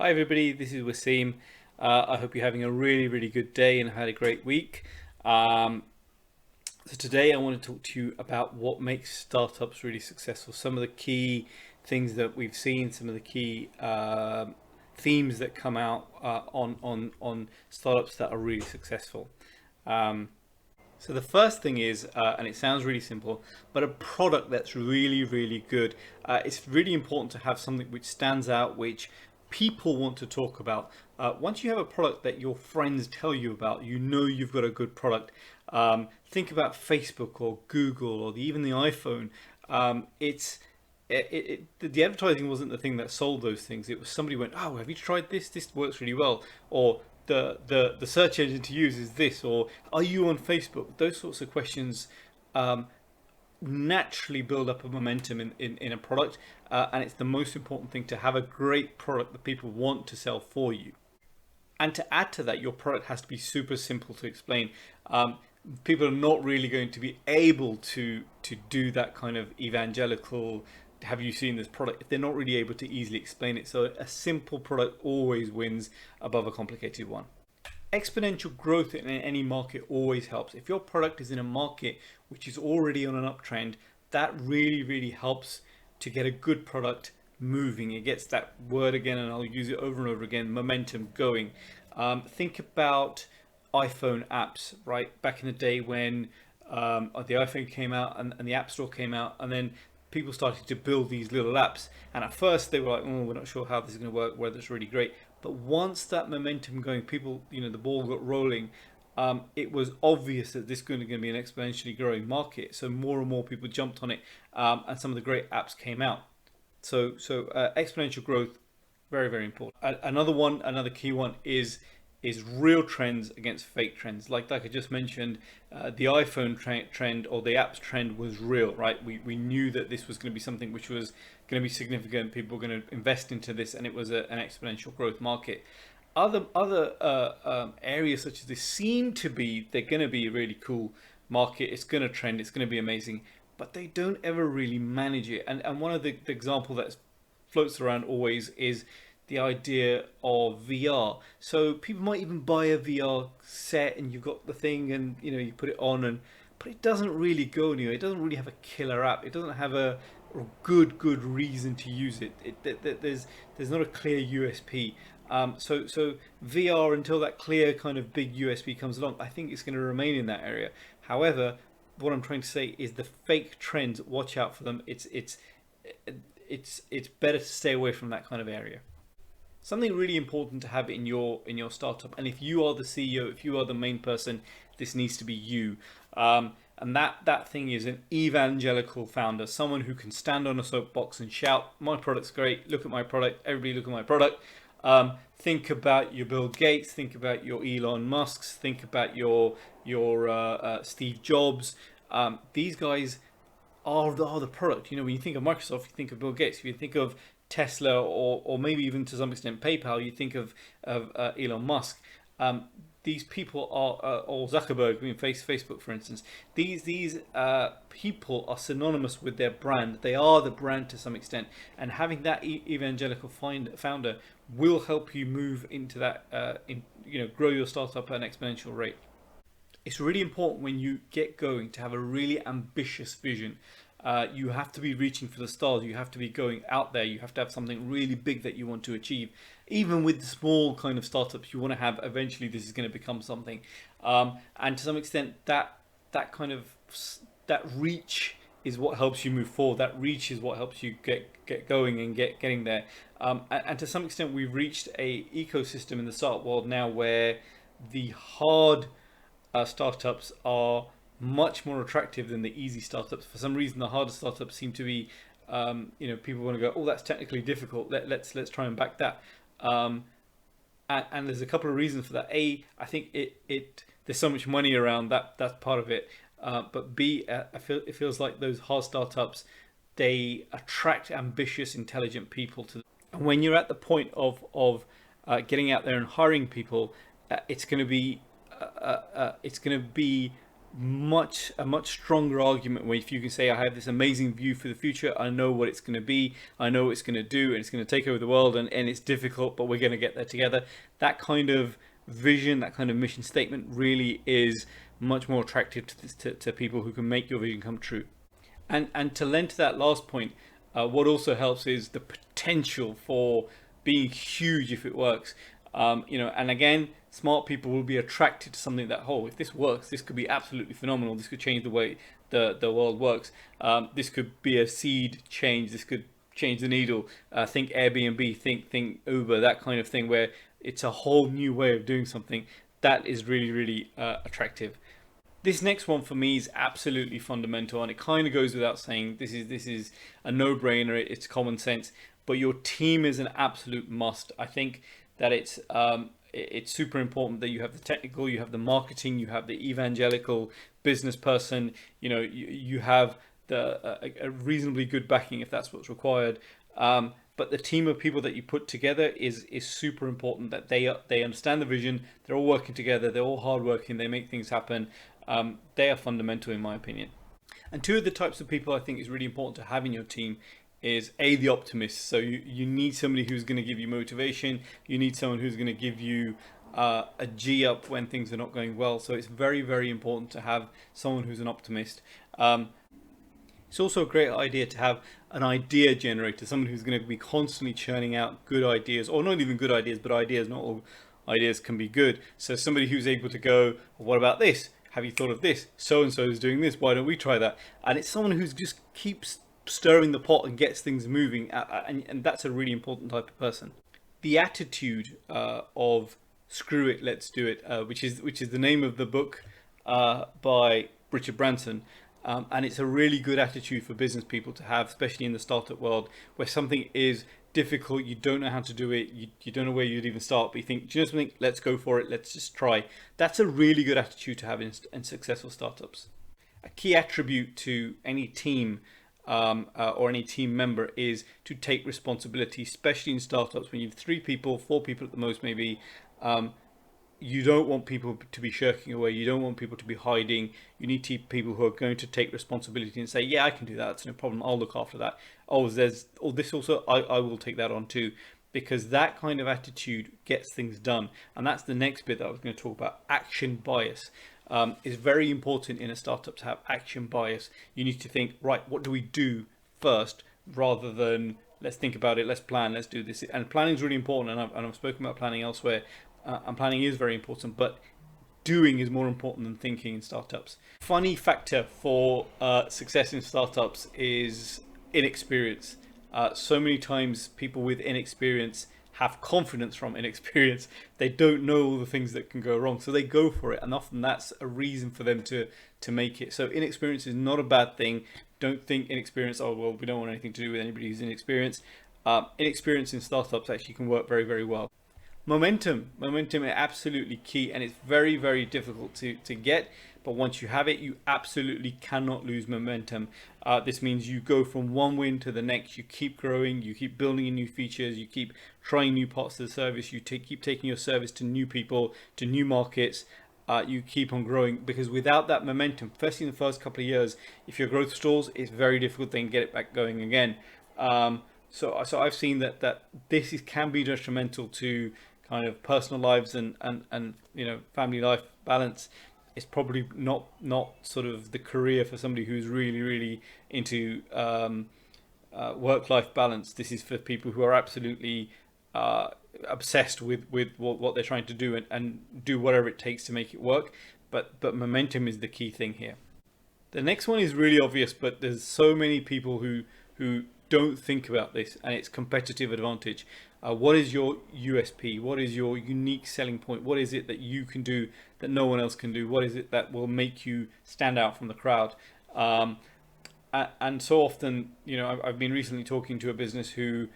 Hi everybody, this is Wasim. I hope you're having a really good day and had a great week. Um, so today I want to talk to you about what makes startups really successful. Some of the key things that we've seen, some of the key themes that come out on startups that are really successful. Um, so the first thing is, and it sounds really simple, but a product that's really good. It's really important to have something which stands out, which people want to talk about. Once you have a product that your friends tell you about, you know you've got a good product. Think about Facebook or Google or even the iPhone. It's the advertising wasn't the thing that sold those things. It was somebody went, "Oh, have you tried this? This works really well." Or the search engine to use is this, or are you on Facebook? Those sorts of questions um, naturally build up a momentum in a product, and it's the most important thing to have a great product that people want to sell for you. And to add to that, your product has to be super simple to explain. Um, People are not really going to be able to do that kind of evangelical. Have you seen this product? If they're not really able to easily explain it, so a simple product always wins above a complicated one. Exponential growth in any market always helps. If your product is in a market which is already on an uptrend, that really helps to get a good product moving. It gets that word again, and I'll use it over and over again, momentum going. Think about iPhone apps, right? Back in the day when the iPhone came out and the App Store came out, and then people started to build these little apps. And at first they were like, "Oh, we're not sure how this is going to work, whether it's really great." But once that momentum going, people, the ball got rolling. It was obvious that this is going to be an exponentially growing market. So more and more people jumped on it, and some of the great apps came out. So exponential growth, very important. Another key one is real trends against fake trends. Like I just mentioned, the iPhone trend or the apps trend was real, right? We knew that this was going to be something which was going to be significant. People were going to invest into this, and it was an exponential growth market. Other areas such as this seem to be they're going to be a really cool market. It's going to trend. It's going to be amazing, but they don't ever really manage it. And one of the example that floats around always is the idea of VR. So people might even buy a VR set, and you've got the thing, and you put it on, and but it doesn't really go anywhere. It doesn't really have a killer app. It doesn't have a good reason to use it. There's not a clear USP. So VR, until that clear kind of big USP comes along, I think it's going to remain in that area. However, what I'm trying to say is the fake trends. Watch out for them. It's better to stay away from that kind of area. Something really important to have in your startup, and if you are the CEO, if you are the main person, this needs to be you. And that thing is an evangelical founder, someone who can stand on a soapbox and shout, "My product's great. Look at my product. Everybody, look at my product." Think about your Bill Gates. Think about your Elon Musks. Think about your Steve Jobs. These guys are the product. When you think of Microsoft, you think of Bill Gates. If you think of Tesla, or maybe even to some extent PayPal, you think of Elon Musk. These people are, or Zuckerberg, Facebook, for instance. These people are synonymous with their brand. They are the brand to some extent, and having that evangelical founder will help you move into that, grow your startup at an exponential rate. It's really important when you get going to have a really ambitious vision. You have to be reaching for the stars. You have to be going out there. You have to have something really big that you want to achieve. Even with the small kind of startups, you want to have eventually this is going to become something. And to some extent, that kind of that reach is what helps you move forward. That reach is what helps you get going and getting there. And to some extent, we've reached a ecosystem in the startup world now where the hard startups are much more attractive than the easy startups. For some reason, the harder startups seem to be, people want to go, "Oh, that's technically difficult. Let's try and back that." And there's a couple of reasons for that. A, I think it there's so much money around that's part of it. But B, it feels like those hard startups, they attract ambitious, intelligent people to. And when you're at the point of getting out there and hiring people, it's going to be a much stronger argument where if you can say I have this amazing view for the future, I know what it's going to be, I know what it's going to do, and it's going to take over the world, and it's difficult, but we're going to get there together. That kind of vision, that kind of mission statement really is much more attractive to people who can make your vision come true. And to lend to that last point, what also helps is the potential for being huge if it works. And again, smart people will be attracted to something that, oh, if this works, this could be absolutely phenomenal. This could change the way the world works. This could be a seed change. This could change the needle. Think Airbnb, think Uber, that kind of thing, where it's a whole new way of doing something. That is really, really attractive. This next one for me is absolutely fundamental, and it kind of goes without saying. This is a no-brainer. It's common sense, but your team is an absolute must. I think that it's super important that you have the technical, you have the marketing, you have the evangelical business person. You have a reasonably good backing if that's what's required. But the team of people that you put together is super important. That they understand the vision. They're all working together. They're all hardworking. They make things happen. They are fundamental in my opinion. And two of the types of people I think is really important to have in your team is the optimist. So you need somebody who's going to give you motivation. You need someone who's going to give you a G up when things are not going well. So it's very, very important to have someone who's an optimist. It's also a great idea to have an idea generator, someone who's going to be constantly churning out good ideas, or not even good ideas, but ideas. Not all ideas can be good. So somebody who's able to go, well, what about this? Have you thought of this? So and so is doing this. Why don't we try that? And it's someone who just keeps stirring the pot and gets things moving. And that's a really important type of person. The attitude of screw it, let's do it, which is the name of the book by Richard Branson. And it's a really good attitude for business people to have, especially in the startup world, where something is difficult, you don't know how to do it, you don't know where you'd even start, but you think, do you know something, let's go for it, let's just try. That's a really good attitude to have in successful startups. A key attribute to any team or any team member is to take responsibility, especially in startups when you have 3 people, 4 people at the most maybe. You don't want people to be shirking away. You don't want people to be hiding. You need people who are going to take responsibility and say, yeah, I can do that. It's no problem. I'll look after that. This also, I will take that on too. Because that kind of attitude gets things done. And that's the next bit that I was going to talk about. Action bias is very important in a startup to have action bias. You need to think, right, what do we do first rather than let's think about it, let's plan, let's do this. And planning is really important. And I've spoken about planning elsewhere. And planning is very important, but doing is more important than thinking in startups. Funny factor for success in startups is inexperience. So many times people with inexperience have confidence from inexperience. They don't know all the things that can go wrong, so they go for it, and often that's a reason for them to make it. So inexperience is not a bad thing. Don't think inexperience, oh well, we don't want anything to do with anybody who's inexperienced. Inexperience in startups actually can work very, very well. Momentum is absolutely key, and it's very, very difficult to get, but once you have it, you absolutely cannot lose momentum. This means you go from one win to the next, you keep growing, you keep building in new features, you keep trying new parts of the service, you keep taking your service to new people, to new markets. You keep on growing, because without that momentum, especially in the first couple of years, if your growth stalls, it's very difficult to get it back going again. So I've seen that this can be detrimental to kind of personal lives and family life balance. It's probably not sort of the career for somebody who's really, really into work-life balance. This is for people who are absolutely obsessed with what they're trying to do and do whatever it takes to make it work. But momentum is the key thing here. The next one is really obvious, but there's so many people who don't think about this, and it's competitive advantage. What is your USP? What is your unique selling point? What is it that you can do that no one else can do? What is it that will make you stand out from the crowd? And so often, I've been recently talking to a business who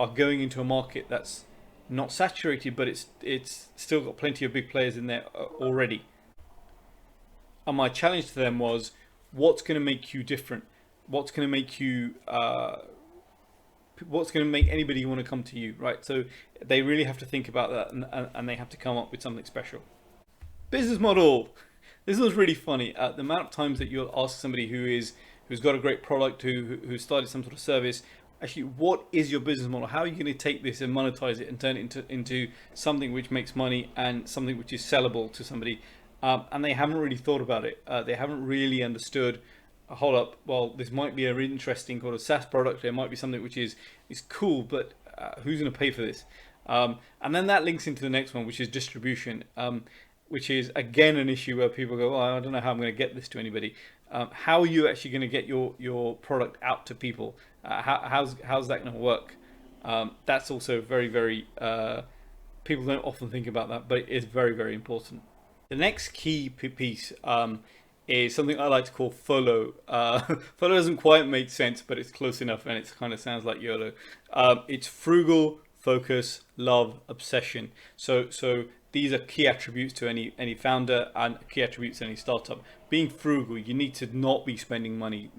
are going into a market that's not saturated, but it's still got plenty of big players in there already. And my challenge to them was, what's going to make you different? What's going to make you what's going to make anybody want to come to you, right? So they really have to think about that, and they have to come up with something special. Business model. This was really funny. The amount of times that you'll ask somebody who's got a great product, who started some sort of service, actually, what is your business model? How are you going to take this and monetize it and turn it into something which makes money and something which is sellable to somebody? And they haven't really thought about it. They haven't really understood. Hold up. Well, this might be an interesting kind of SaaS product. It might be something which is cool, but who's going to pay for this? And then that links into the next one, which is distribution, which is again an issue where people go, "Oh, I don't know how I'm going to get this to anybody." How are you actually going to get your product out to people? How's that going to work? That's also very people don't often think about that, but it is very important. The next key piece is something I like to call FOLO. FOLO doesn't quite make sense, but it's close enough, and it kind of sounds like YOLO. It's frugal, focus, love, obsession. So these are key attributes to any founder and key attributes to any startup. Being frugal, you need to not be spending money.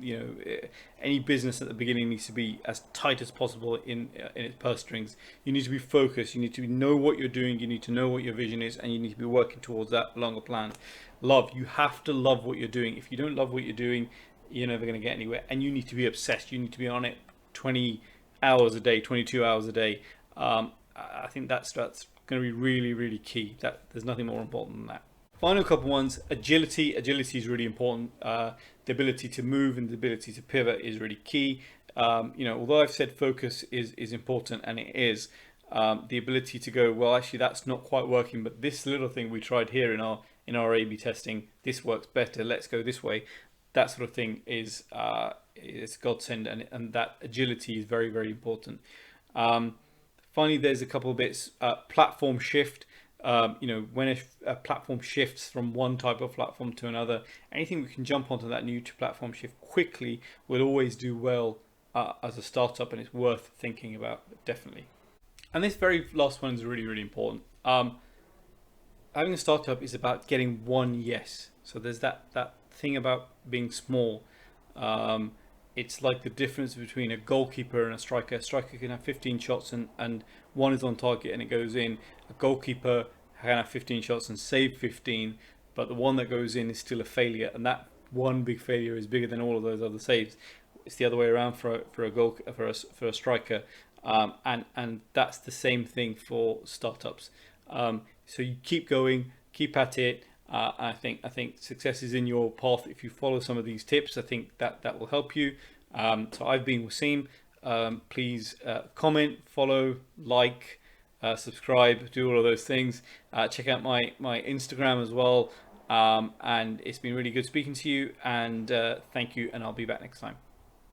Any business at the beginning needs to be as tight as possible in its purse strings. You need to be focused. You need to know what you're doing. You need to know what your vision is, and you need to be working towards that longer plan. Love, you have to love what you're doing. If you don't love what you're doing, you're never going to get anywhere. And you need to be obsessed. You need to be on it 20 hours a day, 22 hours a day. I think that's going to be really key. That there's nothing more important than that. Final couple ones. Agility is really important. The ability to move and the ability to pivot is really key. Although I've said focus is important, and it is, the ability to go, well, actually that's not quite working, but this little thing we tried here in our A/B testing, this works better. Let's go this way. That sort of thing is godsend, and that agility is very important. Finally, there's a couple of bits. Platform shift. When a platform shifts from one type of platform to another, anything we can jump onto that new platform shift quickly will always do well as a startup, and it's worth thinking about, definitely. And this very last one is really important. Having a startup is about getting one yes. So there's that thing about being small. It's like the difference between a goalkeeper and a striker. A striker can have 15 shots and one is on target and it goes in. A goalkeeper can have 15 shots and save 15, but the one that goes in is still a failure, and that one big failure is bigger than all of those other saves. It's the other way around for a striker, and that's the same thing for startups. So you keep going, keep at it. I think success is in your path if you follow some of these tips. I think that will help you. So I've been Wasim. Please comment, follow, like, subscribe, do all of those things. Check out my Instagram as well. And it's been really good speaking to you. And thank you. And I'll be back next time.